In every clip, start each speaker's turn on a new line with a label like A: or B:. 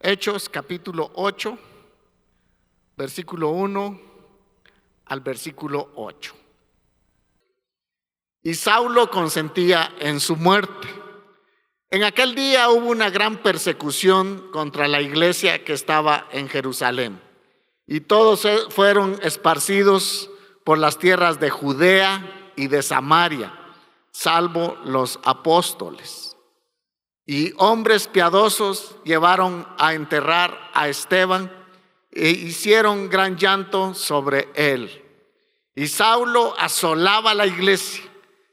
A: Hechos capítulo 8, versículo 1 al versículo 8. Y Saulo consentía en su muerte. En aquel día hubo una gran persecución contra la iglesia que estaba en Jerusalén, y todos fueron esparcidos por las tierras de Judea y de Samaria, salvo los apóstoles. Y hombres piadosos llevaron a enterrar a Esteban e hicieron gran llanto sobre él. Y Saulo asolaba la iglesia,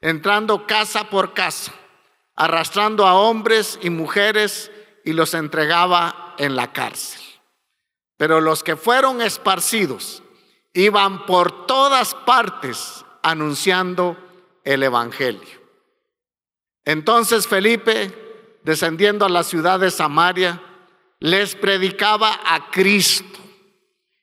A: entrando casa por casa, arrastrando a hombres y mujeres, y los entregaba en la cárcel. Pero los que fueron esparcidos iban por todas partes anunciando el evangelio. Entonces Felipe, descendiendo a la ciudad de Samaria, les predicaba a Cristo,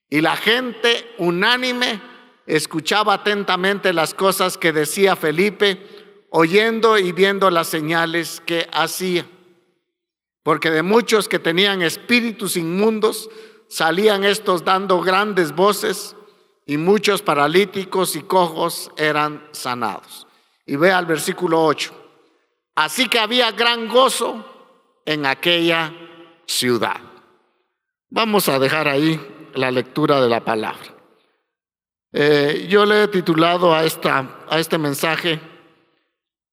A: y la gente unánime escuchaba atentamente las cosas que decía Felipe, oyendo y viendo las señales que hacía. Porque de muchos que tenían espíritus inmundos salían estos dando grandes voces, y muchos paralíticos y cojos eran sanados. Y ve al versículo 8. Así que había gran gozo en aquella ciudad. Vamos a dejar ahí la lectura de la palabra. Yo le he titulado a este mensaje: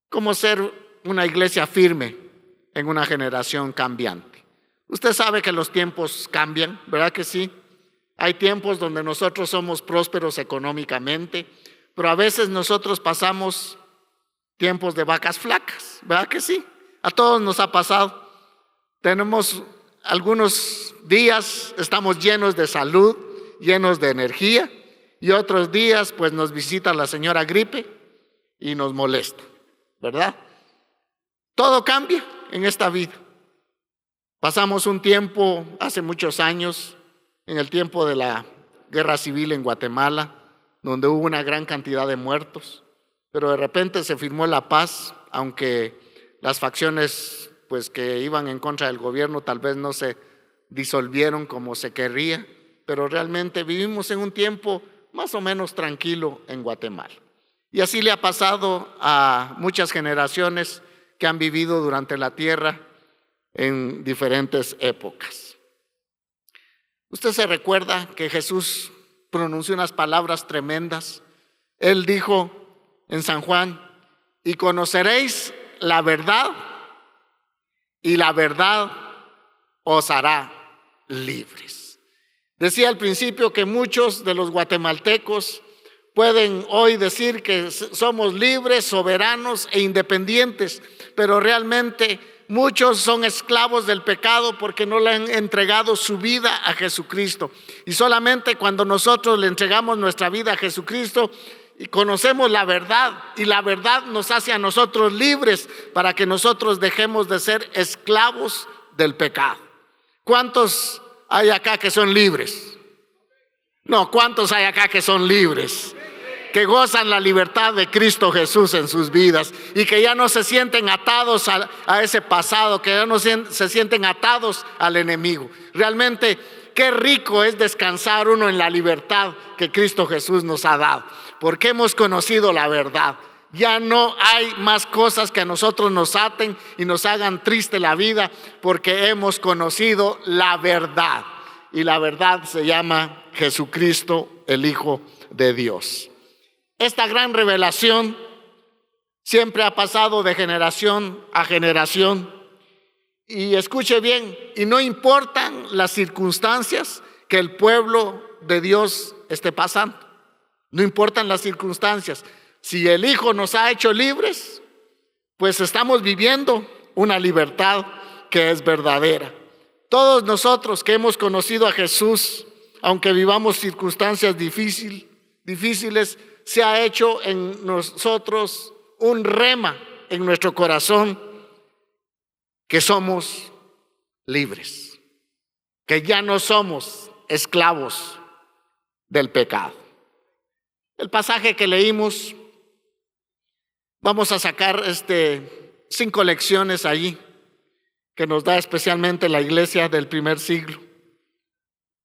A: ¿Cómo ser una iglesia firme en una generación cambiante? Usted sabe que los tiempos cambian, ¿verdad que sí? Hay tiempos donde nosotros somos prósperos económicamente, pero a veces nosotros pasamos tiempos de vacas flacas, ¿verdad que sí? A todos nos ha pasado. Tenemos algunos días, estamos llenos de salud, llenos de energía, y otros días pues nos visita la señora gripe y nos molesta, ¿verdad? Todo cambia en esta vida. Pasamos un tiempo, hace muchos años, en el tiempo de la guerra civil en Guatemala, donde hubo una gran cantidad de muertos, pero de repente se firmó la paz, aunque las facciones pues que iban en contra del gobierno tal vez no se disolvieron como se querría, pero realmente vivimos en un tiempo más o menos tranquilo en Guatemala. Y así le ha pasado a muchas generaciones que han vivido durante la tierra en diferentes épocas. Usted se recuerda que Jesús pronunció unas palabras tremendas. Él dijo en San Juan: y conoceréis la verdad, y la verdad os hará libres. Decía al principio que muchos de los guatemaltecos pueden hoy decir que somos libres, soberanos e independientes, pero realmente muchos son esclavos del pecado porque no le han entregado su vida a Jesucristo. Y solamente cuando nosotros le entregamos nuestra vida a Jesucristo y conocemos la verdad, y la verdad nos hace a nosotros libres para que nosotros dejemos de ser esclavos del pecado. ¿Cuántos hay acá que son libres? No, ¿cuántos hay acá que son libres? Que gozan la libertad de Cristo Jesús en sus vidas y que ya no se sienten atados a ese pasado, que ya no se sienten atados al enemigo. Realmente, qué rico es descansar uno en la libertad que Cristo Jesús nos ha dado, porque hemos conocido la verdad. Ya no hay más cosas que a nosotros nos aten y nos hagan triste la vida, porque hemos conocido la verdad. Y la verdad se llama Jesucristo, el Hijo de Dios. Esta gran revelación siempre ha pasado de generación a generación. Y escuche bien, y no importan las circunstancias que el pueblo de Dios esté pasando. No importan las circunstancias. Si el Hijo nos ha hecho libres, pues estamos viviendo una libertad que es verdadera. Todos nosotros que hemos conocido a Jesús, aunque vivamos circunstancias difíciles, se ha hecho en nosotros un rema en nuestro corazón, que somos libres, que ya no somos esclavos del pecado. El pasaje que leímos, vamos a sacar 5 lecciones allí que nos da especialmente la iglesia del primer siglo,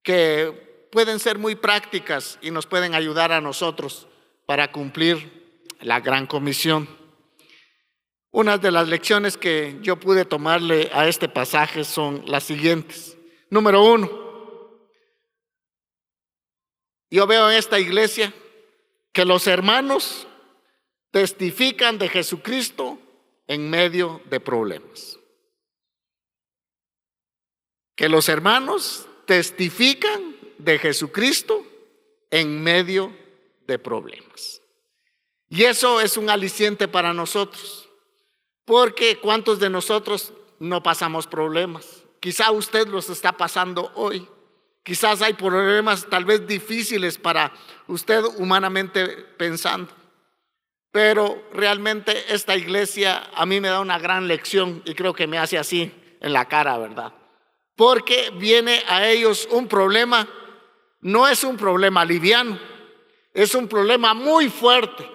A: que pueden ser muy prácticas y nos pueden ayudar a nosotros para cumplir la gran comisión. Una de las lecciones que yo pude tomarle a este pasaje son las siguientes. Número 1, yo veo en esta iglesia que los hermanos testifican de Jesucristo en medio de problemas. Que los hermanos testifican de Jesucristo en medio de problemas. Y eso es un aliciente para nosotros, porque ¿cuántos de nosotros no pasamos problemas? Quizá usted los está pasando hoy. Quizás hay problemas tal vez difíciles para usted humanamente pensando. Pero realmente esta iglesia a mí me da una gran lección y creo que me hace así en la cara, ¿verdad? Porque viene a ellos un problema, no es un problema liviano, es un problema muy fuerte.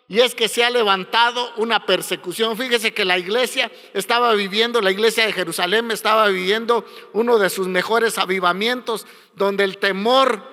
A: Y es que se ha levantado una persecución. Fíjese que la iglesia de Jerusalén estaba viviendo uno de sus mejores avivamientos, donde el temor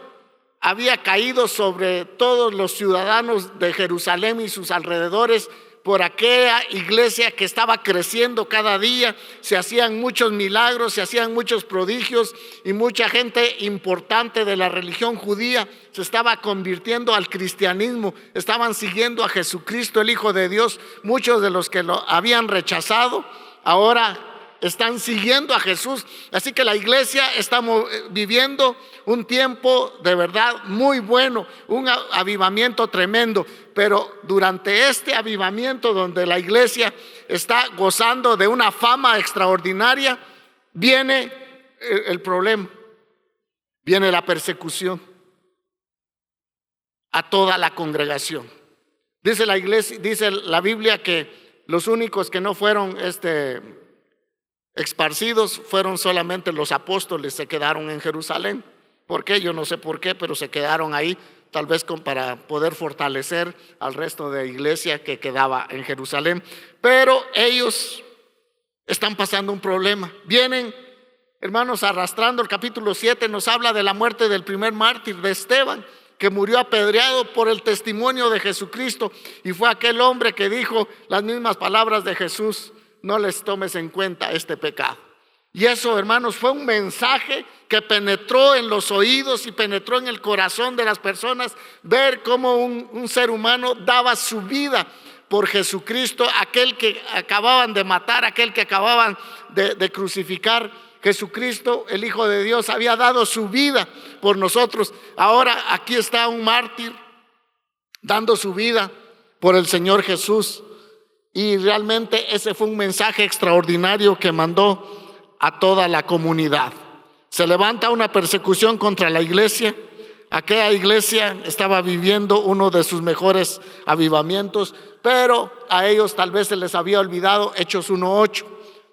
A: había caído sobre todos los ciudadanos de Jerusalén y sus alrededores por aquella iglesia que estaba creciendo cada día. Se hacían muchos milagros, se hacían muchos prodigios y mucha gente importante de la religión judía se estaba convirtiendo al cristianismo, estaban siguiendo a Jesucristo, el Hijo de Dios. Muchos de los que lo habían rechazado ahora están siguiendo a Jesús. Así que la iglesia está viviendo un tiempo de verdad muy bueno, un avivamiento tremendo. Pero durante este avivamiento donde la iglesia está gozando de una fama extraordinaria, viene el problema, viene la persecución a toda la congregación. Dice la Biblia que los únicos que no fueron esparcidos fueron solamente los apóstoles, se quedaron en Jerusalén. ¿Por qué? Yo no sé por qué, pero se quedaron ahí, tal vez para poder fortalecer al resto de iglesia que quedaba en Jerusalén. Pero ellos están pasando un problema. Vienen, hermanos, arrastrando. El capítulo 7 nos habla de la muerte del primer mártir, de Esteban, que murió apedreado por el testimonio de Jesucristo. Y fue aquel hombre que dijo las mismas palabras de Jesús: no les tomes en cuenta este pecado. Y eso, hermanos, fue un mensaje que penetró en los oídos y penetró en el corazón de las personas. Ver cómo un ser humano daba su vida por Jesucristo, aquel que acababan de matar, aquel que acababan de crucificar. Jesucristo, el Hijo de Dios, había dado su vida por nosotros. Ahora aquí está un mártir dando su vida por el Señor Jesús. Y realmente ese fue un mensaje extraordinario que mandó a toda la comunidad. Se levanta una persecución contra la iglesia. Aquella iglesia estaba viviendo uno de sus mejores avivamientos, pero a ellos tal vez se les había olvidado Hechos 1:8,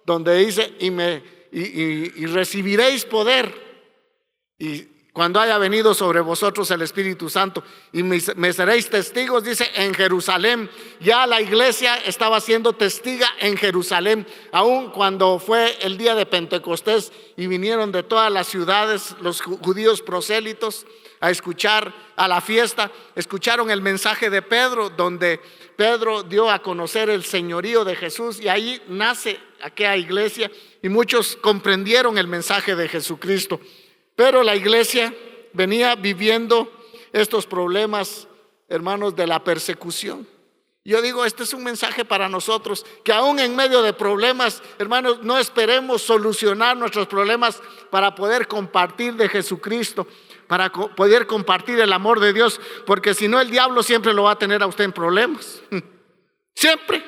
A: donde dice: y recibiréis poder, y cuando haya venido sobre vosotros el Espíritu Santo, y me seréis testigos, dice, en Jerusalén. Ya la iglesia estaba siendo testiga en Jerusalén, aun cuando fue el día de Pentecostés y vinieron de todas las ciudades los judíos prosélitos a escuchar a la fiesta. Escucharon el mensaje de Pedro, donde Pedro dio a conocer el señorío de Jesús, y ahí nace aquella iglesia y muchos comprendieron el mensaje de Jesucristo. Pero la iglesia venía viviendo estos problemas, hermanos, de la persecución. Yo digo, este es un mensaje para nosotros, que aún en medio de problemas, hermanos, no esperemos solucionar nuestros problemas para poder compartir de Jesucristo, para poder compartir el amor de Dios, porque si no, el diablo siempre lo va a tener a usted en problemas. Siempre.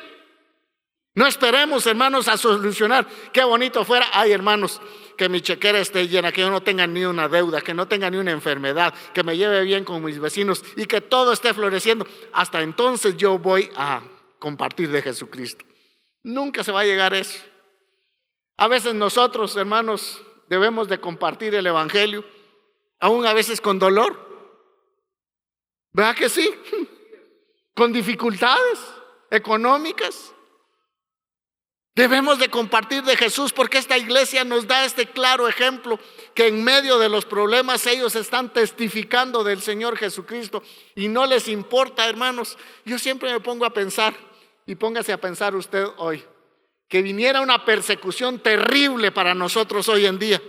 A: No esperemos, hermanos, a solucionar. Qué bonito fuera, ay, hermanos, que mi chequera esté llena, que yo no tenga ni una deuda, que no tenga ni una enfermedad, que me lleve bien con mis vecinos y que todo esté floreciendo. Hasta entonces yo voy a compartir de Jesucristo. Nunca se va a llegar a eso. A veces nosotros, hermanos, debemos de compartir el evangelio, aún a veces con dolor. ¿Verdad que sí? Con dificultades económicas. Debemos de compartir de Jesús, porque esta iglesia nos da este claro ejemplo, que en medio de los problemas ellos están testificando del Señor Jesucristo y no les importa, hermanos. Yo siempre me pongo a pensar, y póngase a pensar usted hoy, que viniera una persecución terrible para nosotros hoy en día,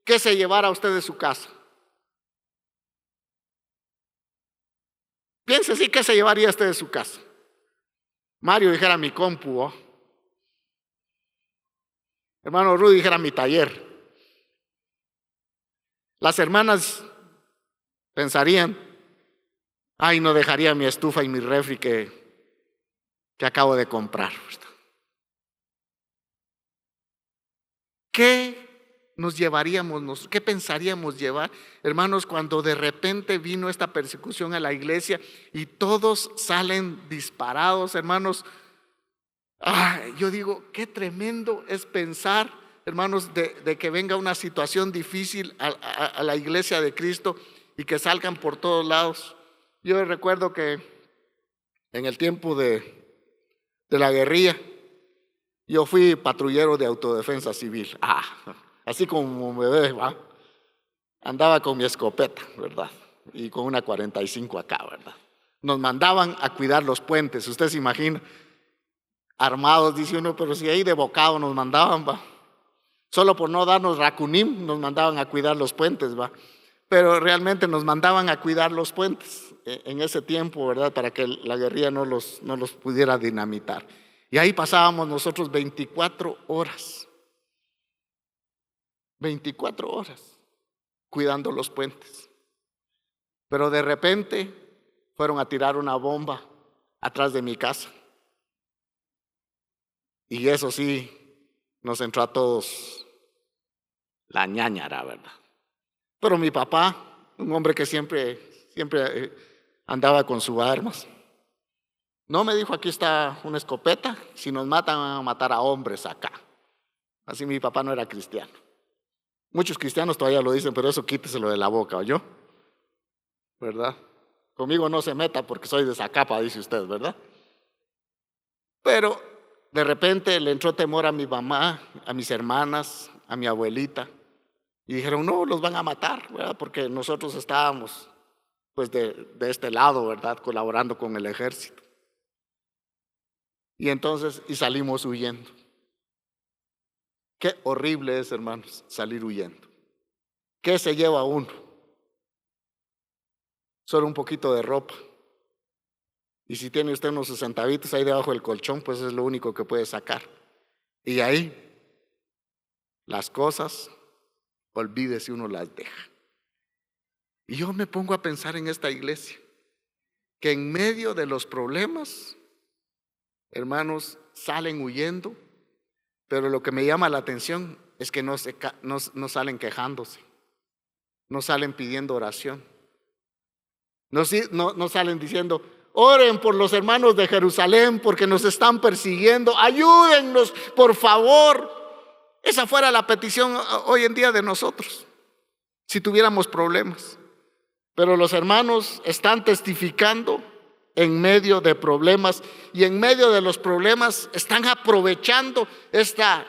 A: ¿qué se llevara usted de su casa? Piense así, ¿qué se llevaría usted de su casa? Mario dijera mi compu, ¿oh? Hermano Rudy dijera mi taller. Las hermanas pensarían, ay, no dejaría mi estufa y mi refri que acabo de comprar. ¿Qué nos llevaríamos, qué pensaríamos llevar, hermanos, cuando de repente vino esta persecución a la iglesia y todos salen disparados, hermanos? Yo digo, qué tremendo es pensar, hermanos, de que venga una situación difícil a la iglesia de Cristo y que salgan por todos lados. Yo recuerdo que en el tiempo de la guerrilla, yo fui patrullero de autodefensa civil. Así como me ve, ¿va? Andaba con mi escopeta, ¿verdad? Y con una 45 acá, ¿verdad? Nos mandaban a cuidar los puentes, usted se imagina. Armados, dice uno, pero si ahí de bocado nos mandaban, va. Solo por no darnos racunim, nos mandaban a cuidar los puentes, va. Pero realmente nos mandaban a cuidar los puentes en ese tiempo, ¿verdad? Para que la guerrilla no los pudiera dinamitar. Y ahí pasábamos nosotros 24 horas. 24 horas cuidando los puentes. Pero de repente fueron a tirar una bomba atrás de mi casa. Y eso sí, nos entró a todos la ñáñara, ¿verdad? Pero mi papá, un hombre que siempre andaba con sus armas, no me dijo, aquí está una escopeta, si nos matan van a matar a hombres acá. Así mi papá no era cristiano. Muchos cristianos todavía lo dicen, pero eso quíteselo de la boca, ¿oyó? ¿Verdad? Conmigo no se meta porque soy de Zacapa, dice usted, ¿verdad? Pero de repente le entró temor a mi mamá, a mis hermanas, a mi abuelita. Y dijeron, no, los van a matar, ¿verdad? Porque nosotros estábamos pues de este lado, ¿verdad? Colaborando con el ejército. Y entonces, y salimos huyendo. Qué horrible es, hermanos, salir huyendo. ¿Qué se lleva uno? Solo un poquito de ropa. Y si tiene usted unos centavitos ahí debajo del colchón, pues es lo único que puede sacar. Y ahí, las cosas, olvide si uno las deja. Y yo me pongo a pensar en esta iglesia, que en medio de los problemas, hermanos, salen huyendo, pero lo que me llama la atención es que no salen quejándose, no salen pidiendo oración, no salen diciendo, oren por los hermanos de Jerusalén porque nos están persiguiendo, ayúdennos, por favor. Esa fuera la petición hoy en día de nosotros, si tuviéramos problemas. Pero los hermanos están testificando en medio de problemas, y en medio de los problemas están aprovechando esta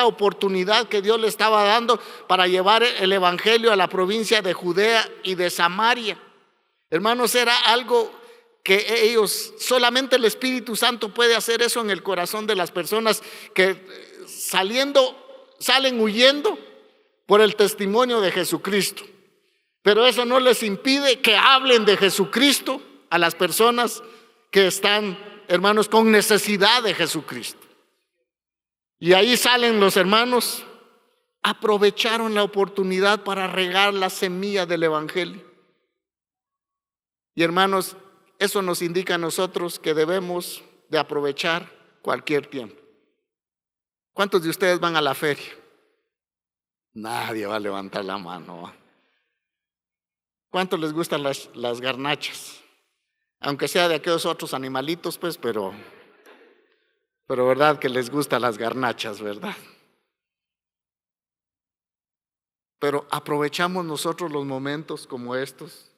A: oportunidad que Dios le estaba dando para llevar el evangelio a la provincia de Judea y de Samaria. Hermanos, era algo que ellos, solamente el Espíritu Santo puede hacer eso en el corazón de las personas que salen huyendo por el testimonio de Jesucristo. Pero eso no les impide que hablen de Jesucristo a las personas que están, hermanos, con necesidad de Jesucristo. Y ahí salen los hermanos, aprovecharon la oportunidad para regar la semilla del evangelio. Y hermanos, eso nos indica a nosotros que debemos de aprovechar cualquier tiempo. ¿Cuántos de ustedes van a la feria? Nadie va a levantar la mano. ¿Cuántos les gustan las garnachas? Aunque sea de aquellos otros animalitos, pues, pero verdad que les gustan las garnachas, ¿verdad? Pero aprovechamos nosotros los momentos como estos.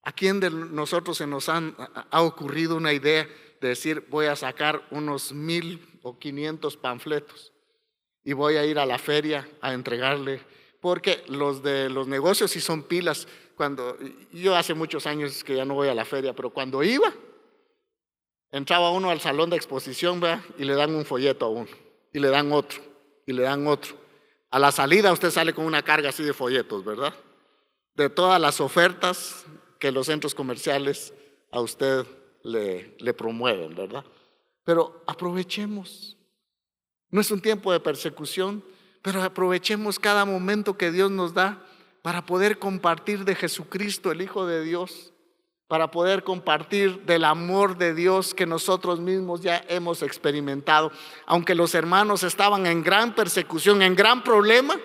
A: ¿A quién de nosotros se nos ha ocurrido una idea de decir, voy a sacar unos 1000 o 500 panfletos y voy a ir a la feria a entregarle, porque los de los negocios sí son pilas. Yo hace muchos años que ya no voy a la feria, pero cuando iba, entraba uno al salón de exposición, ¿verdad? Y le dan un folleto a uno, y le dan otro, y le dan otro. A la salida usted sale con una carga así de folletos, ¿verdad? De todas las ofertas que los centros comerciales a usted le promueven, ¿verdad? Pero aprovechemos. No es un tiempo de persecución, pero aprovechemos cada momento que Dios nos da para poder compartir de Jesucristo, el Hijo de Dios, para poder compartir del amor de Dios que nosotros mismos ya hemos experimentado. Aunque los hermanos estaban en gran persecución, en gran problema,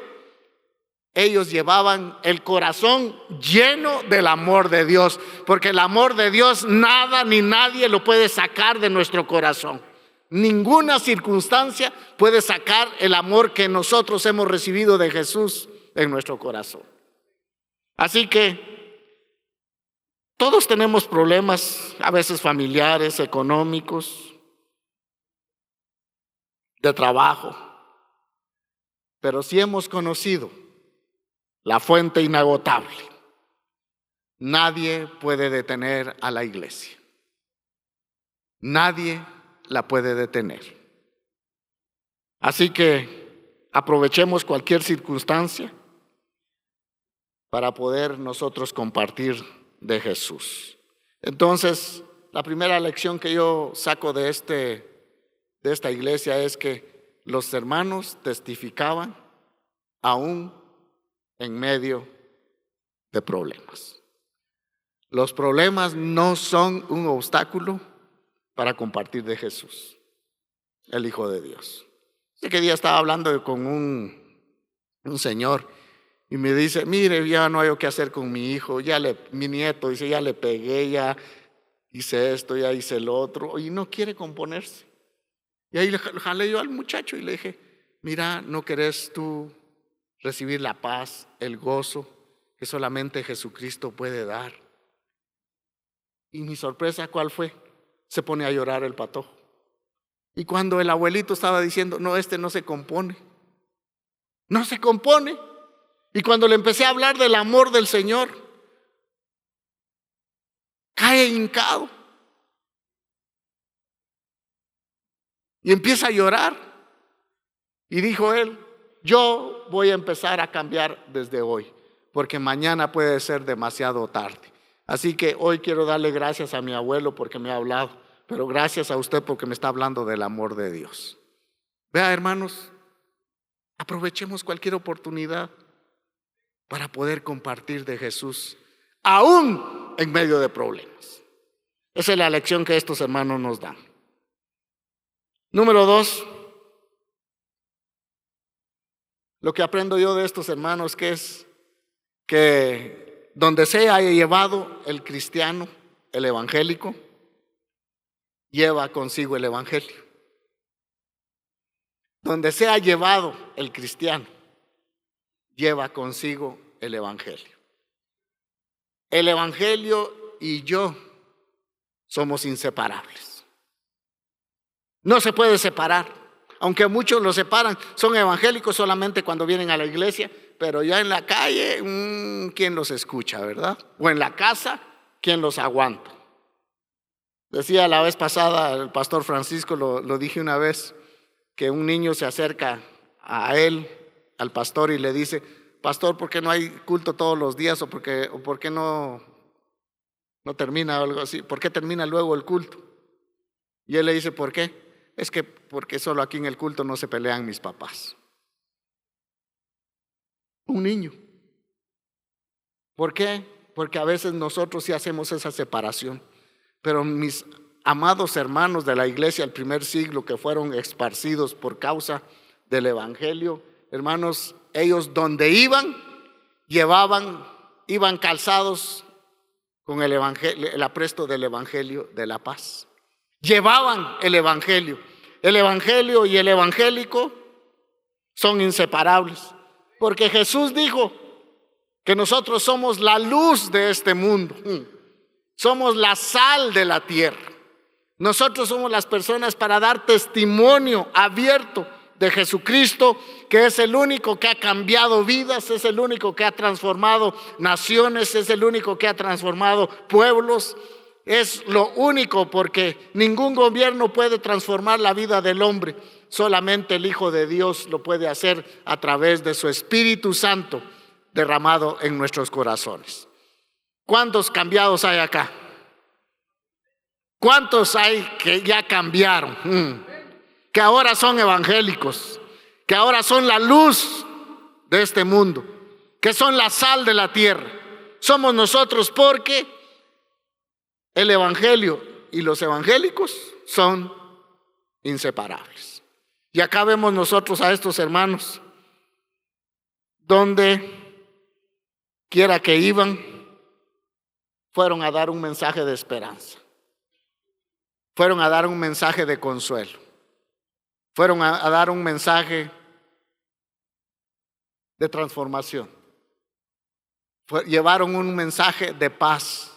A: ellos llevaban el corazón lleno del amor de Dios, porque el amor de Dios nada ni nadie lo puede sacar de nuestro corazón. Ninguna circunstancia puede sacar el amor que nosotros hemos recibido de Jesús en nuestro corazón. Así que todos tenemos problemas, a veces familiares, económicos, de trabajo, pero si hemos conocido la fuente inagotable, nadie puede detener a la iglesia. Nadie la puede detener. Así que aprovechemos cualquier circunstancia para poder nosotros compartir de Jesús. Entonces, la primera lección que yo saco de esta iglesia es que los hermanos testificaban aún en medio de problemas. Los problemas no son un obstáculo para compartir de Jesús, el Hijo de Dios. Ese día estaba hablando con un señor y me dice, mire, ya no hay qué hacer con mi hijo, mi nieto, dice, ya le pegué, ya hice esto, ya hice lo otro, y no quiere componerse. Y ahí le jalé yo al muchacho y le dije, mira, ¿no querés tú recibir la paz, el gozo que solamente Jesucristo puede dar? Y mi sorpresa, ¿cuál fue? Se pone a llorar el patojo. Y cuando el abuelito estaba diciendo, no, no se compone. No se compone. Y cuando le empecé a hablar del amor del Señor, cae hincado. Y empieza a llorar. Y dijo él, yo voy a empezar a cambiar desde hoy, porque mañana puede ser demasiado tarde. Así que hoy quiero darle gracias a mi abuelo porque me ha hablado, pero gracias a usted porque me está hablando del amor de Dios. Vea, hermanos, aprovechemos cualquier oportunidad para poder compartir de Jesús, aún en medio de problemas. Esa es la lección que estos hermanos nos dan. Número 2, lo que aprendo yo de estos hermanos que es que donde se haya llevado el cristiano, el evangélico, lleva consigo el evangelio. Donde se ha llevado el cristiano, lleva consigo el evangelio. El evangelio y yo somos inseparables. No se puede separar. Aunque muchos lo separan, son evangélicos solamente cuando vienen a la iglesia, pero ya en la calle, ¿quién los escucha, verdad? O en la casa, ¿quién los aguanta? Decía la vez pasada el pastor Francisco, lo dije una vez, que un niño se acerca a él, al pastor, y le dice, pastor, ¿por qué no hay culto todos los días? ¿O por qué no termina algo así? ¿Por qué termina luego el culto? Y él le dice, ¿por qué? Es que porque solo aquí en el culto no se pelean mis papás. Un niño. ¿Por qué? Porque a veces nosotros sí hacemos esa separación. Pero mis amados hermanos de la iglesia del primer siglo que fueron esparcidos por causa del evangelio, hermanos, ellos donde iban calzados con el evangelio, el apresto del evangelio de la paz. Llevaban el evangelio. El evangelio y el evangélico son inseparables, porque Jesús dijo que nosotros somos la luz de este mundo, somos la sal de la tierra. Nosotros somos las personas para dar testimonio abierto de Jesucristo, que es el único que ha cambiado vidas, es el único que ha transformado naciones, es el único que ha transformado pueblos. Es lo único, porque ningún gobierno puede transformar la vida del hombre. Solamente el Hijo de Dios lo puede hacer a través de su Espíritu Santo derramado en nuestros corazones. ¿Cuántos cambiados hay acá? ¿Cuántos hay que ya cambiaron? Que ahora son evangélicos, que ahora son la luz de este mundo, que son la sal de la tierra. Somos nosotros, porque el evangelio y los evangélicos son inseparables. Y acá vemos nosotros a estos hermanos, donde quiera que iban, fueron a dar un mensaje de esperanza, fueron a dar un mensaje de consuelo, fueron a dar un mensaje de transformación, llevaron un mensaje de paz.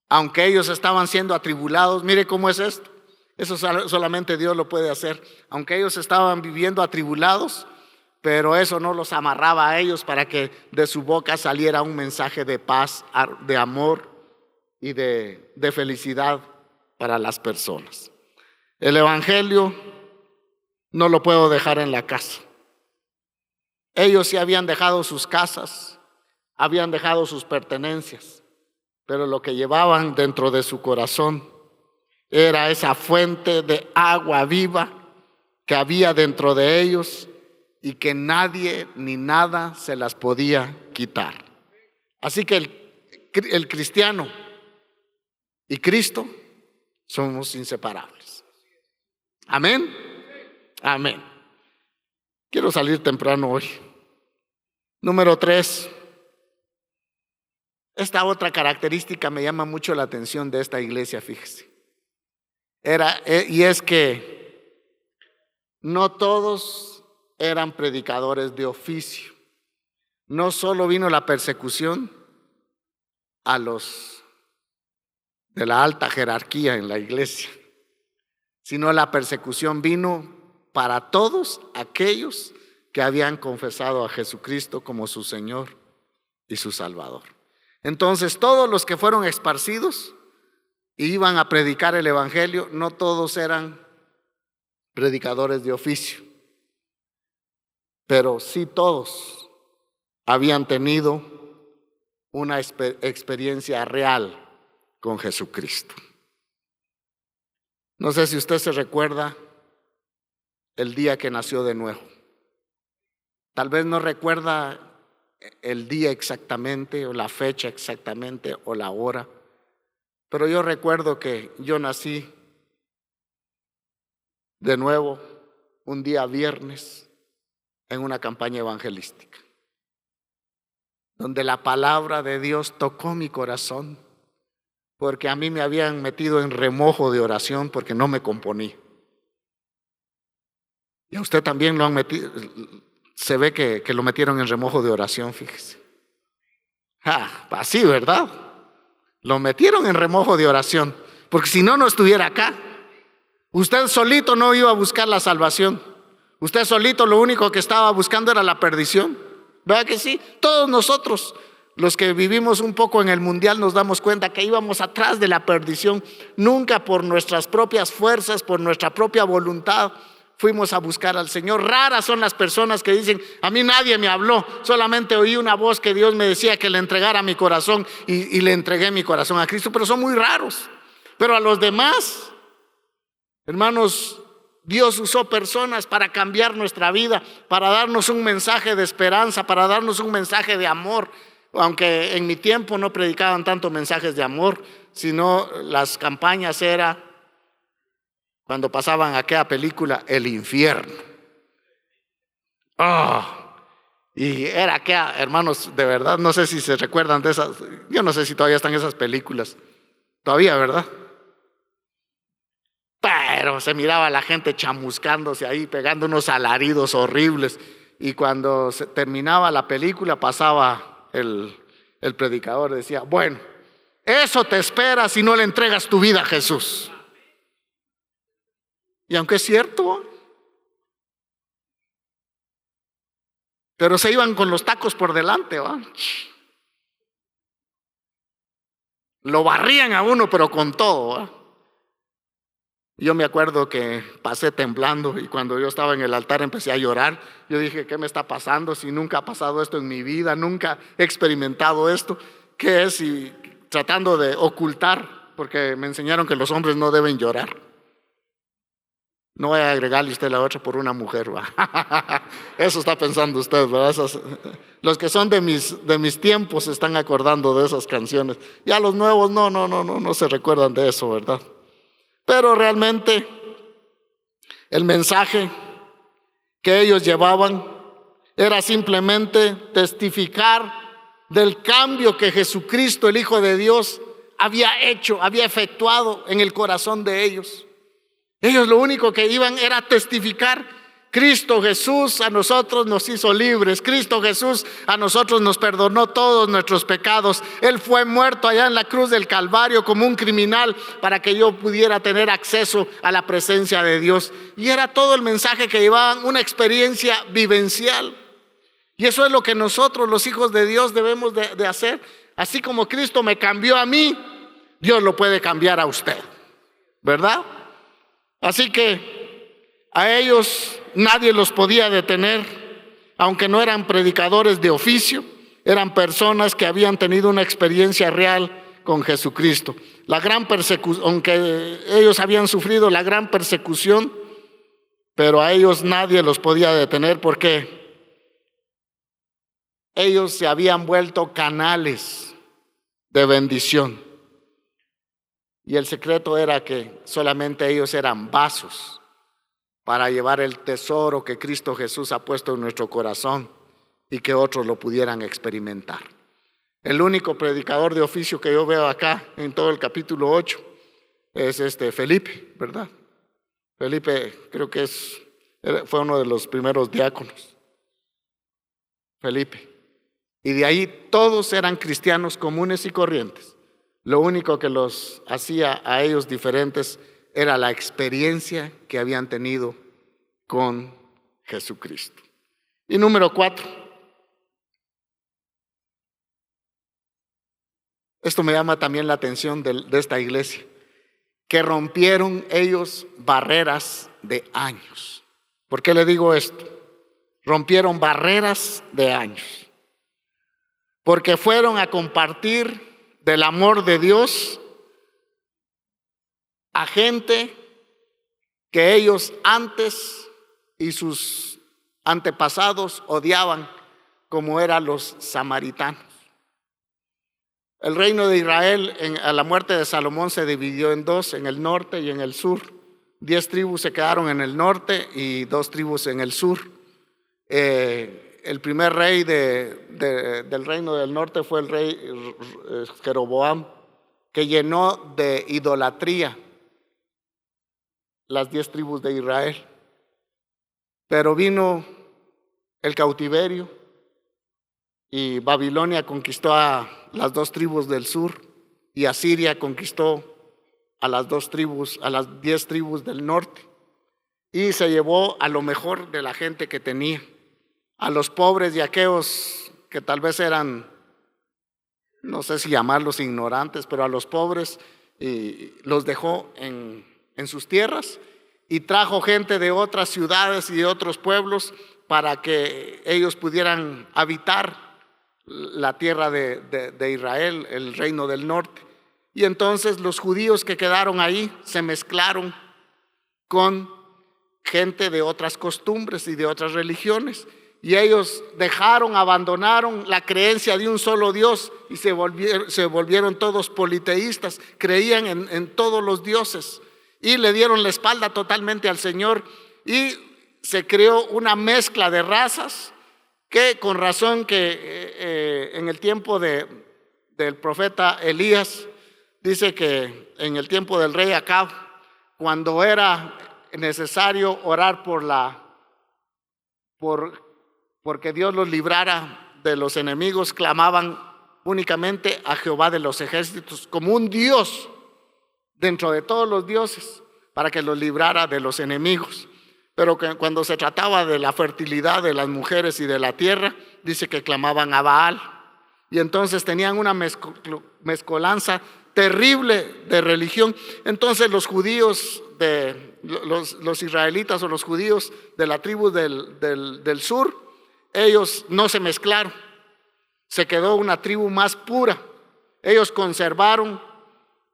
A: Aunque ellos estaban siendo atribulados, mire cómo es esto. Eso solamente Dios lo puede hacer. Aunque ellos estaban viviendo atribulados, pero eso no los amarraba a ellos para que de su boca saliera un mensaje de paz, de amor y de felicidad para las personas. El evangelio no lo puedo dejar en la casa. Ellos sí habían dejado sus casas, habían dejado sus pertenencias, pero lo que llevaban dentro de su corazón era esa fuente de agua viva que había dentro de ellos y que nadie ni nada se las podía quitar. Así que el cristiano y Cristo somos inseparables. Amén. Amén. Quiero salir temprano hoy. Número 3. Esta otra característica me llama mucho la atención de esta iglesia, fíjese. Y es que no todos eran predicadores de oficio. No solo vino la persecución a los de la alta jerarquía en la iglesia, sino la persecución vino para todos aquellos que habían confesado a Jesucristo como su Señor y su Salvador. Entonces, todos los que fueron esparcidos y iban a predicar el evangelio, no todos eran predicadores de oficio, pero sí todos habían tenido una experiencia real con Jesucristo. No sé si usted se recuerda el día que nació de nuevo. Tal vez no recuerda el día exactamente, o la fecha exactamente, o la hora, pero yo recuerdo que yo nací de nuevo un día viernes en una campaña evangelística, donde la palabra de Dios tocó mi corazón, porque a mí me habían metido en remojo de oración porque no me componía. Y a usted también lo han metido, se ve que lo metieron en remojo de oración, fíjese. Así, ¿verdad? Lo metieron en remojo de oración, porque si no, no estuviera acá. Usted solito no iba a buscar la salvación. Usted solito lo único que estaba buscando era la perdición. ¿Verdad que sí? Todos nosotros, los que vivimos un poco en el mundial, nos damos cuenta que íbamos atrás de la perdición. Nunca por nuestras propias fuerzas, por nuestra propia voluntad fuimos a buscar al Señor. Raras son las personas que dicen: a mí nadie me habló, solamente oí una voz que Dios me decía que le entregara mi corazón y le entregué mi corazón a Cristo. Pero son muy raros. Pero a los demás, hermanos, Dios usó personas para cambiar nuestra vida, para darnos un mensaje de esperanza, para darnos un mensaje de amor. Aunque en mi tiempo no predicaban tanto mensajes de amor, sino las campañas era cuando pasaban aquella película El Infierno. Y era aquella, hermanos, de verdad, no sé si se recuerdan de esas. Yo no sé si todavía están esas películas. Todavía, ¿verdad? Pero se miraba a la gente chamuscándose ahí, pegando unos alaridos horribles. Y cuando se terminaba la película, pasaba el predicador, decía: bueno, eso te espera si no le entregas tu vida a Jesús. Y aunque es cierto, pero se iban con los tacos por delante, ¿va? Lo barrían a uno, pero con todo, ¿va? Yo me acuerdo que pasé temblando y cuando yo estaba en el altar empecé a llorar. Yo dije, ¿qué me está pasando? Si nunca ha pasado esto en mi vida, nunca he experimentado esto. ¿Qué es? Y tratando de ocultar, porque me enseñaron que los hombres no deben llorar. No voy a agregarle usted la otra por una mujer, ¿va? Eso está pensando usted, ¿verdad? Los que son de mis tiempos se están acordando de esas canciones. Ya los nuevos no se recuerdan de eso, ¿verdad? Pero realmente el mensaje que ellos llevaban era simplemente testificar del cambio que Jesucristo, el Hijo de Dios, había hecho, había efectuado en el corazón de ellos. Ellos lo único que iban era testificar: Cristo Jesús a nosotros nos hizo libres, Cristo Jesús a nosotros nos perdonó todos nuestros pecados. Él fue muerto allá en la cruz del Calvario como un criminal para que yo pudiera tener acceso a la presencia de Dios. Y era todo el mensaje que llevaban, una experiencia vivencial. Y eso es lo que nosotros, los hijos de Dios, debemos de hacer. Así como Cristo me cambió a mí, Dios lo puede cambiar a usted, ¿verdad? Así que a ellos nadie los podía detener, aunque no eran predicadores de oficio, eran personas que habían tenido una experiencia real con Jesucristo. La gran persecución, aunque ellos habían sufrido la gran persecución, pero a ellos nadie los podía detener porque ellos se habían vuelto canales de bendición. Y el secreto era que solamente ellos eran vasos para llevar el tesoro que Cristo Jesús ha puesto en nuestro corazón y que otros lo pudieran experimentar. El único predicador de oficio que yo veo acá en todo el capítulo 8 es Felipe, ¿verdad? Felipe creo que fue uno de los primeros diáconos. Felipe. Y de ahí todos eran cristianos comunes y corrientes. Lo único que los hacía a ellos diferentes era la experiencia que habían tenido con Jesucristo. Y número 4. Esto me llama también la atención de esta iglesia, que rompieron ellos barreras de años. ¿Por qué le digo esto? Rompieron barreras de años. Porque fueron a compartir del amor de Dios a gente que ellos antes y sus antepasados odiaban, como eran los samaritanos. El reino de Israel a la muerte de Salomón se dividió en dos, en el norte y en el sur. 10 tribus se quedaron en el norte y 2 tribus en el sur. El primer rey del reino del norte fue el rey Jeroboam, que llenó de idolatría las 10 tribus de Israel. Pero vino el cautiverio y Babilonia conquistó a las 2 tribus del sur y Asiria conquistó a las 2 tribus, a las 10 tribus del norte, y se llevó a lo mejor de la gente que tenía. A los pobres y aquellos que tal vez eran, no sé si llamarlos ignorantes, pero a los pobres los dejó en sus tierras y trajo gente de otras ciudades y de otros pueblos para que ellos pudieran habitar la tierra de Israel, el reino del norte. Y entonces los judíos que quedaron ahí se mezclaron con gente de otras costumbres y de otras religiones. Y ellos abandonaron la creencia de un solo Dios y se volvieron todos politeístas, creían en todos los dioses y le dieron la espalda totalmente al Señor, y se creó una mezcla de razas que, con razón que en el tiempo del profeta Elías, dice que en el tiempo del rey Acab, cuando era necesario orar porque Dios los librara de los enemigos, clamaban únicamente a Jehová de los ejércitos como un Dios dentro de todos los dioses. para que los librara de los enemigos. Pero que cuando se trataba de la fertilidad de las mujeres y de la tierra, dice que clamaban a Baal. Y entonces tenían una mezcolanza terrible de religión. Entonces los judíos, los israelitas o los judíos de la tribu del sur, ellos no se mezclaron. Se quedó una tribu más pura. Ellos conservaron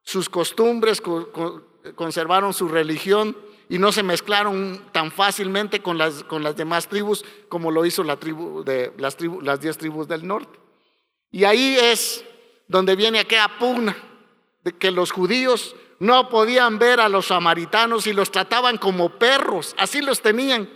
A: sus costumbres, conservaron su religión y no se mezclaron tan fácilmente con las demás tribus como lo hizo las 10 tribus del norte. Y ahí es donde viene aquella pugna de que los judíos no podían ver a los samaritanos y los trataban como perros. Así los tenían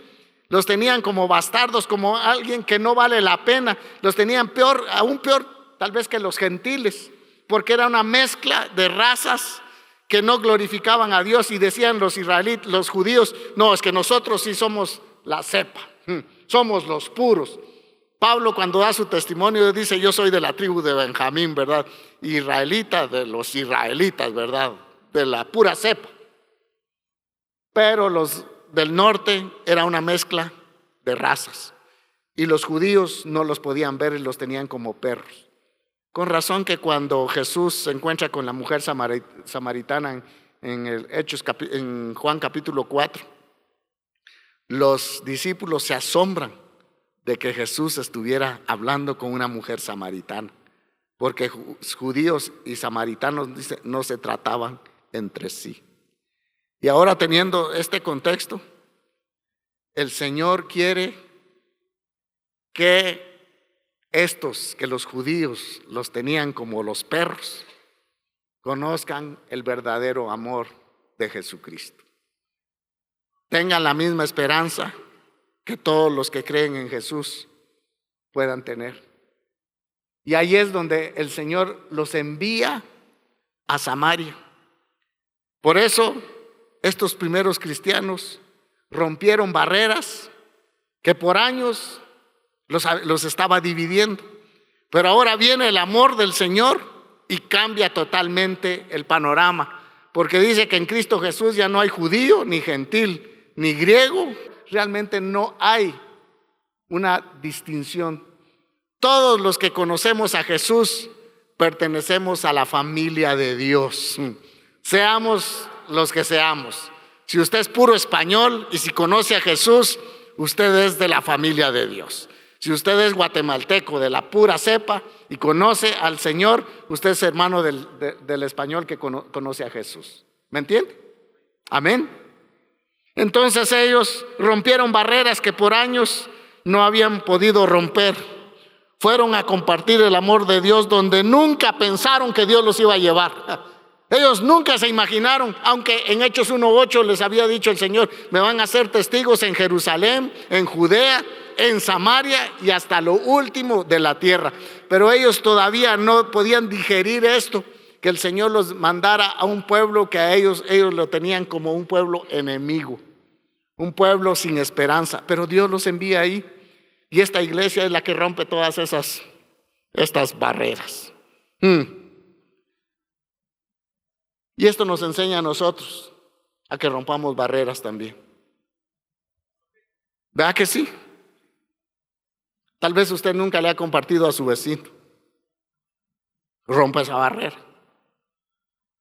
A: como bastardos, como alguien que no vale la pena. Los tenían peor, aún peor tal vez que los gentiles, porque era una mezcla de razas que no glorificaban a Dios. Y decían los israelitas, los judíos: no, es que nosotros sí somos la cepa, somos los puros. Pablo, cuando da su testimonio, dice: yo soy de la tribu de Benjamín, ¿verdad? Israelita de los israelitas, ¿verdad? De la pura cepa. Pero los del norte era una mezcla de razas, y los judíos no los podían ver y los tenían como perros. Con razón que cuando Jesús se encuentra con la mujer samaritana en Juan capítulo 4, los discípulos se asombran de que Jesús estuviera hablando con una mujer samaritana, porque judíos y samaritanos, dice, no se trataban entre sí. Y ahora, teniendo este contexto, el Señor quiere que que los judíos los tenían como los perros, conozcan el verdadero amor de Jesucristo. Tengan la misma esperanza que todos los que creen en Jesús puedan tener. Y ahí es donde el Señor los envía a Samaria. Por eso estos primeros cristianos rompieron barreras que por años los estaba dividiendo. Pero ahora viene el amor del Señor y cambia totalmente el panorama, porque dice que en Cristo Jesús ya no hay judío, ni gentil, ni griego. Realmente no hay una distinción. Todos los que conocemos a Jesús pertenecemos a la familia de Dios. Seamos los que seamos. Si usted es puro español y si conoce a Jesús, usted es de la familia de Dios. Si usted es guatemalteco de la pura cepa y conoce al Señor, usted es hermano del español que conoce a Jesús. ¿Me entiende? Amén. Entonces ellos rompieron barreras que por años no habían podido romper. Fueron a compartir el amor de Dios donde nunca pensaron que Dios los iba a llevar. Ellos nunca se imaginaron, aunque en Hechos 1:8 les había dicho el Señor: me van a ser testigos en Jerusalén, en Judea, en Samaria y hasta lo último de la tierra. Pero ellos todavía no podían digerir esto, que el Señor los mandara a un pueblo que a ellos lo tenían como un pueblo enemigo, un pueblo sin esperanza. Pero Dios los envía ahí, y esta iglesia es la que rompe todas estas barreras. Y esto nos enseña a nosotros a que rompamos barreras también. ¿Verdad que sí? Tal vez usted nunca le ha compartido a su vecino. Rompa esa barrera.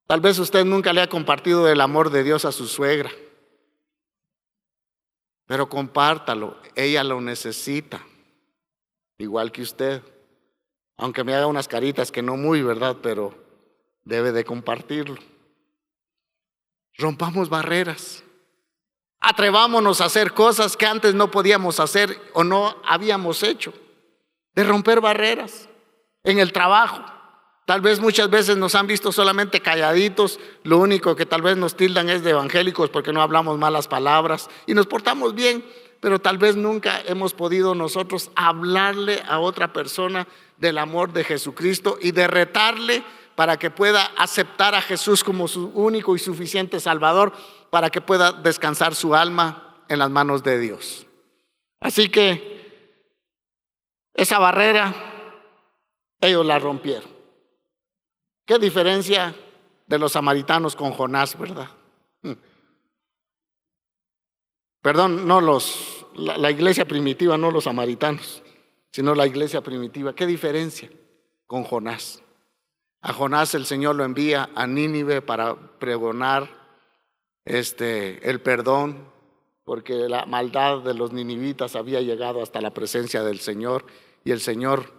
A: Tal vez usted nunca le ha compartido el amor de Dios a su suegra. Pero compártalo, ella lo necesita, igual que usted. Aunque me haga unas caritas que no muy, ¿verdad? Pero debe de compartirlo. Rompamos barreras. Atrevámonos a hacer cosas que antes no podíamos hacer o no habíamos hecho. De romper barreras en el trabajo. Tal vez muchas veces nos han visto solamente calladitos. Lo único que tal vez nos tildan es de evangélicos porque no hablamos malas palabras y nos portamos bien. Pero tal vez nunca hemos podido nosotros hablarle a otra persona del amor de Jesucristo y de retarle para que pueda aceptar a Jesús como su único y suficiente Salvador, para que pueda descansar su alma en las manos de Dios. Así que esa barrera ellos la rompieron. ¿Qué diferencia de los samaritanos con Jonás, verdad? Perdón, no la iglesia primitiva, no los samaritanos, sino la iglesia primitiva. ¿Qué diferencia con Jonás? A Jonás el Señor lo envía a Nínive para pregonar el perdón, porque la maldad de los ninivitas había llegado hasta la presencia del Señor, y el Señor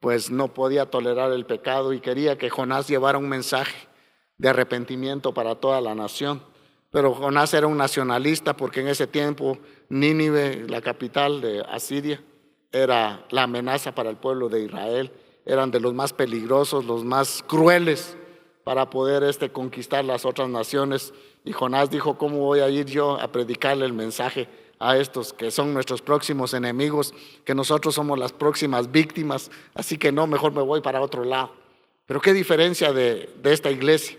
A: pues no podía tolerar el pecado y quería que Jonás llevara un mensaje de arrepentimiento para toda la nación. Pero Jonás era un nacionalista, porque en ese tiempo Nínive, la capital de Asiria, era la amenaza para el pueblo de Israel. Eran de los más peligrosos, los más crueles para poder conquistar las otras naciones. Y Jonás dijo: ¿cómo voy a ir yo a predicarle el mensaje a estos que son nuestros próximos enemigos, que nosotros somos las próximas víctimas? Así que no, mejor me voy para otro lado. Pero qué diferencia de esta iglesia,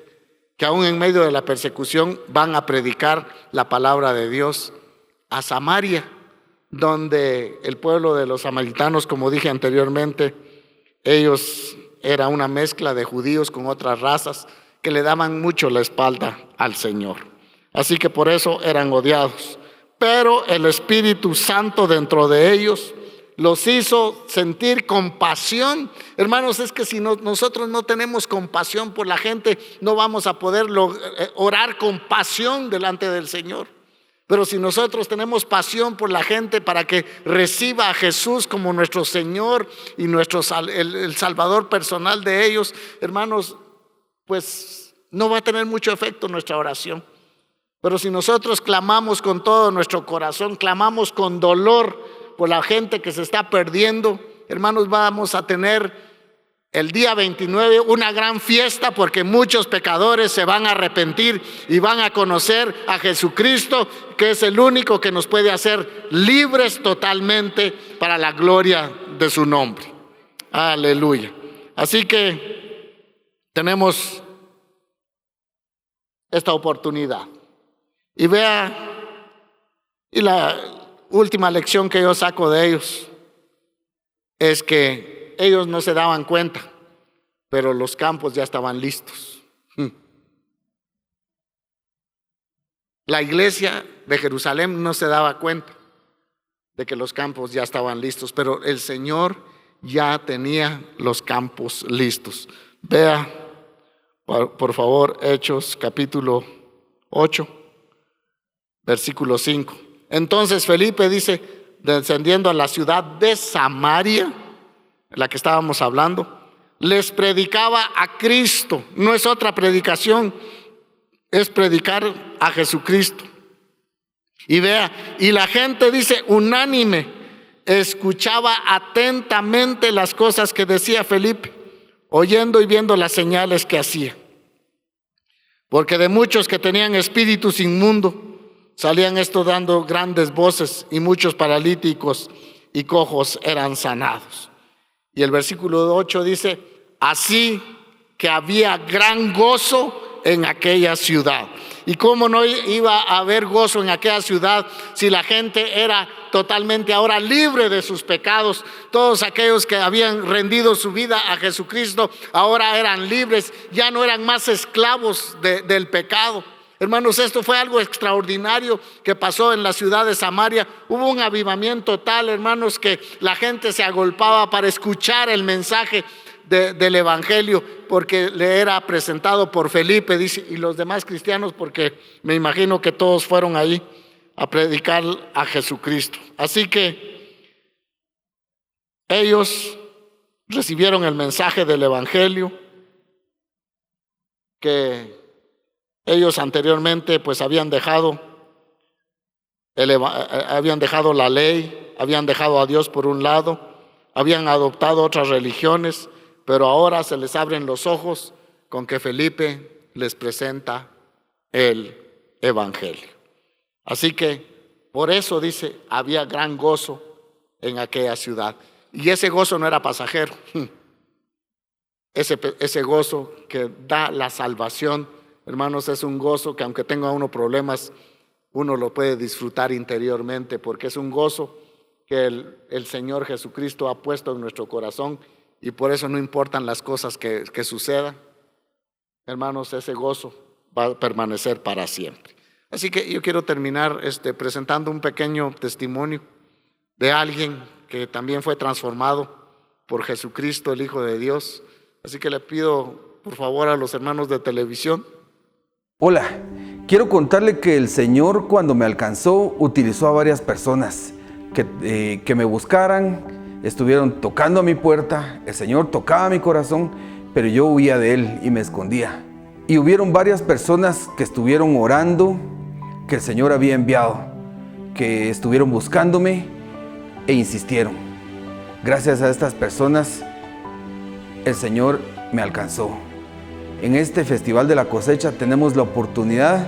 A: que aún en medio de la persecución van a predicar la palabra de Dios a Samaria, donde el pueblo de los samaritanos, como dije anteriormente, ellos era una mezcla de judíos con otras razas que le daban mucho la espalda al Señor. Así que por eso eran odiados. Pero el Espíritu Santo dentro de ellos los hizo sentir compasión. Hermanos, es que si nosotros no tenemos compasión por la gente, no vamos a poder orar con pasión delante del Señor. Pero si nosotros tenemos pasión por la gente para que reciba a Jesús como nuestro Señor y el Salvador personal de ellos, hermanos, pues no va a tener mucho efecto nuestra oración. Pero si nosotros clamamos con todo nuestro corazón, clamamos con dolor por la gente que se está perdiendo, hermanos, vamos a tener el día 29 una gran fiesta, porque muchos pecadores se van a arrepentir y van a conocer a Jesucristo, que es el único que nos puede hacer libres totalmente para la gloria de su nombre. Aleluya. Así que tenemos esta oportunidad. Y vea, y la última lección que yo saco de ellos es que ellos no se daban cuenta, pero los campos ya estaban listos. La iglesia de Jerusalén no se daba cuenta de que los campos ya estaban listos, pero el Señor ya tenía los campos listos. Vea, por favor, Hechos capítulo 8, versículo 5. Entonces Felipe dice, descendiendo a la ciudad de Samaria, la que estábamos hablando, les predicaba a Cristo. No es otra predicación, es predicar a Jesucristo. Y vea, y la gente, dice, unánime, escuchaba atentamente las cosas que decía Felipe, oyendo y viendo las señales que hacía. Porque de muchos que tenían espíritus inmundos, salían estos dando grandes voces, y muchos paralíticos y cojos eran sanados. Y el versículo 8 dice, así que había gran gozo en aquella ciudad. ¿Y cómo no iba a haber gozo en aquella ciudad si la gente era totalmente ahora libre de sus pecados? Todos aquellos que habían rendido su vida a Jesucristo ahora eran libres, ya no eran más esclavos del pecado. Hermanos, esto fue algo extraordinario que pasó en la ciudad de Samaria. Hubo un avivamiento tal, hermanos, que la gente se agolpaba para escuchar el mensaje del evangelio, porque le era presentado por Felipe, dice, y los demás cristianos, porque me imagino que todos fueron ahí a predicar a Jesucristo. Así que ellos recibieron el mensaje del evangelio, que ellos anteriormente pues habían dejado la ley, habían dejado a Dios por un lado, habían adoptado otras religiones, pero ahora se les abren los ojos con que Felipe les presenta el evangelio. Así que por eso dice, había gran gozo en aquella ciudad. Y ese gozo no era pasajero. Ese gozo que da la salvación, hermanos, es un gozo que aunque tenga uno problemas, uno lo puede disfrutar interiormente, porque es un gozo que el Señor Jesucristo ha puesto en nuestro corazón, y por eso no importan las cosas que sucedan. Hermanos, ese gozo va a permanecer para siempre. Así que yo quiero terminar presentando un pequeño testimonio de alguien que también fue transformado por Jesucristo, el Hijo de Dios. Así que le pido, por favor, a los hermanos de televisión.
B: Hola, quiero contarle que el Señor, cuando me alcanzó, utilizó a varias personas que me buscaran, estuvieron tocando a mi puerta. El Señor tocaba mi corazón, pero yo huía de Él y me escondía. Y hubieron varias personas que estuvieron orando, que el Señor había enviado, que estuvieron buscándome e insistieron. Gracias a estas personas, el Señor me alcanzó. En este Festival de la Cosecha tenemos la oportunidad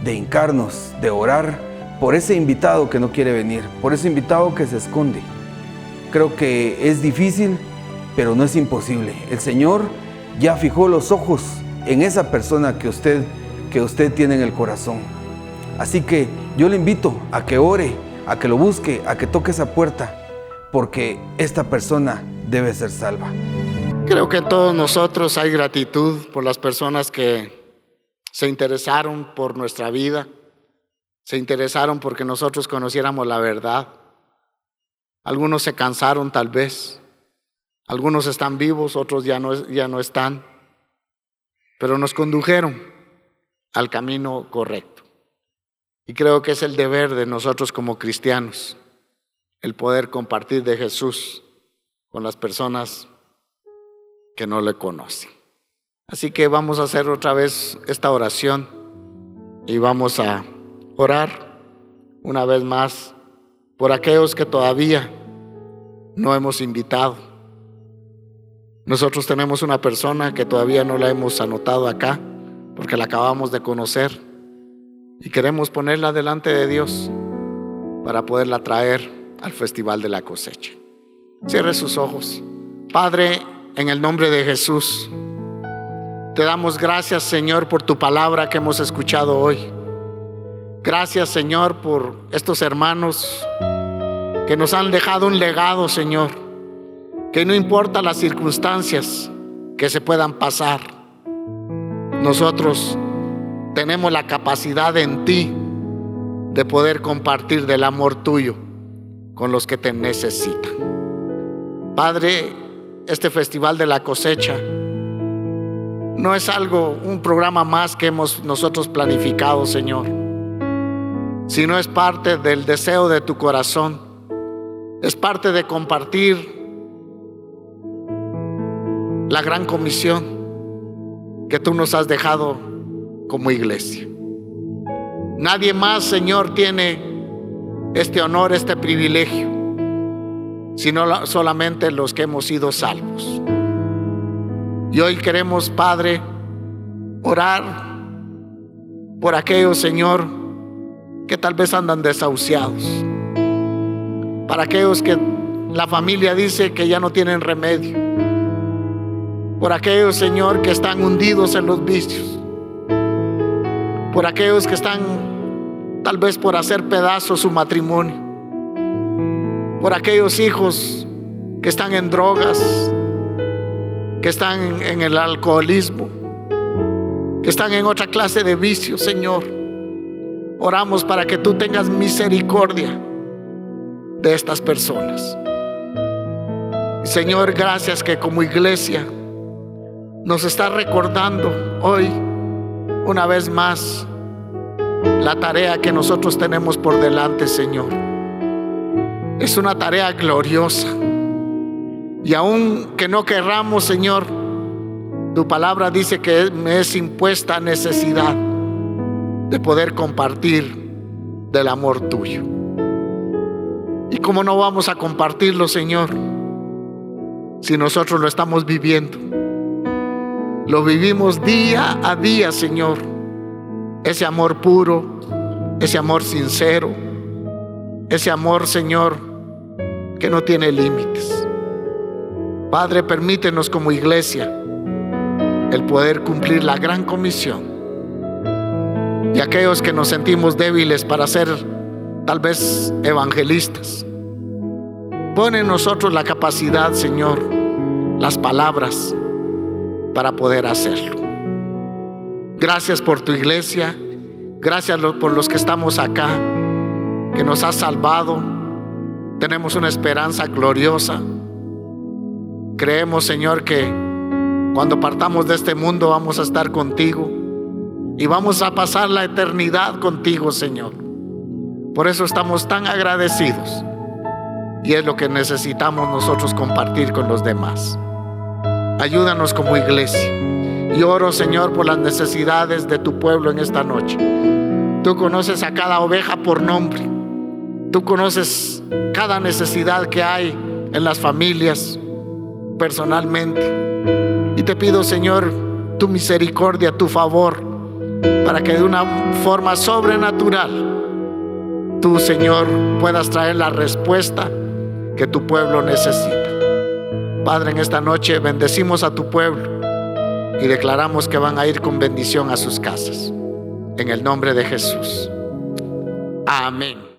B: de hincarnos, de orar por ese invitado que no quiere venir, por ese invitado que se esconde. Creo que es difícil, pero no es imposible. El Señor ya fijó los ojos en esa persona que usted tiene en el corazón. Así que yo le invito a que ore, a que lo busque, a que toque esa puerta, porque esta persona debe ser salva.
A: Creo que en todos nosotros hay gratitud por las personas que se interesaron por nuestra vida, se interesaron porque nosotros conociéramos la verdad. Algunos se cansaron tal vez, algunos están vivos, otros ya no están, pero nos condujeron al camino correcto. Y creo que es el deber de nosotros como cristianos, el poder compartir de Jesús con las personas que no le conocen. Así que vamos a hacer otra vez esta oración y vamos a orar una vez más por aquellos que todavía no hemos invitado. Nosotros tenemos una persona que todavía no la hemos anotado acá porque la acabamos de conocer y queremos ponerla delante de Dios para poderla traer al Festival de la Cosecha. Cierre sus ojos. Padre, en el nombre de Jesús, te damos gracias, Señor, por tu palabra que hemos escuchado hoy. Gracias, Señor, por estos hermanos que nos han dejado un legado, Señor, que no importa las circunstancias que se puedan pasar, nosotros tenemos la capacidad en ti de poder compartir del amor tuyo con los que te necesitan. Padre, este Festival de la Cosecha no es un programa más que hemos nosotros planificado, Señor, sino es parte del deseo de tu corazón, es parte de compartir la gran comisión que tú nos has dejado como iglesia. Nadie más, Señor, tiene este honor, este privilegio, sino solamente los que hemos sido salvos. Y hoy queremos, Padre, orar por aquellos, Señor, que tal vez andan desahuciados, para aquellos que la familia dice que ya no tienen remedio, por aquellos, Señor, que están hundidos en los vicios, por aquellos que están tal vez por hacer pedazos su matrimonio, por aquellos hijos que están en drogas, que están en el alcoholismo, que están en otra clase de vicios, Señor. Oramos para que tú tengas misericordia de estas personas. Señor, gracias que como iglesia nos está recordando hoy una vez más la tarea que nosotros tenemos por delante, Señor. Es una tarea gloriosa. Y aun que no querramos, Señor, tu palabra dice que me es impuesta necesidad de poder compartir del amor tuyo. ¿Y cómo no vamos a compartirlo, Señor, si nosotros lo estamos viviendo? Lo vivimos día a día, Señor. Ese amor puro, ese amor sincero, ese amor, Señor, que no tiene límites. Padre, permítenos como iglesia el poder cumplir la gran comisión. Y aquellos que nos sentimos débiles para ser tal vez evangelistas, pon en nosotros la capacidad, Señor, las palabras para poder hacerlo. Gracias por tu iglesia, Gracias por los que estamos acá, que nos has salvado. Tenemos una esperanza gloriosa. Creemos, Señor, que cuando partamos de este mundo vamos a estar contigo y vamos a pasar la eternidad contigo, Señor. Por eso estamos tan agradecidos y es lo que necesitamos nosotros compartir con los demás. Ayúdanos como iglesia. Y oro, Señor, por las necesidades de tu pueblo en esta noche. Tú conoces a cada oveja por nombre. Tú conoces cada necesidad que hay en las familias personalmente. Y te pido, Señor, tu misericordia, tu favor, para que de una forma sobrenatural tú, Señor, puedas traer la respuesta que tu pueblo necesita. Padre, en esta noche bendecimos a tu pueblo y declaramos que van a ir con bendición a sus casas. En el nombre de Jesús. Amén.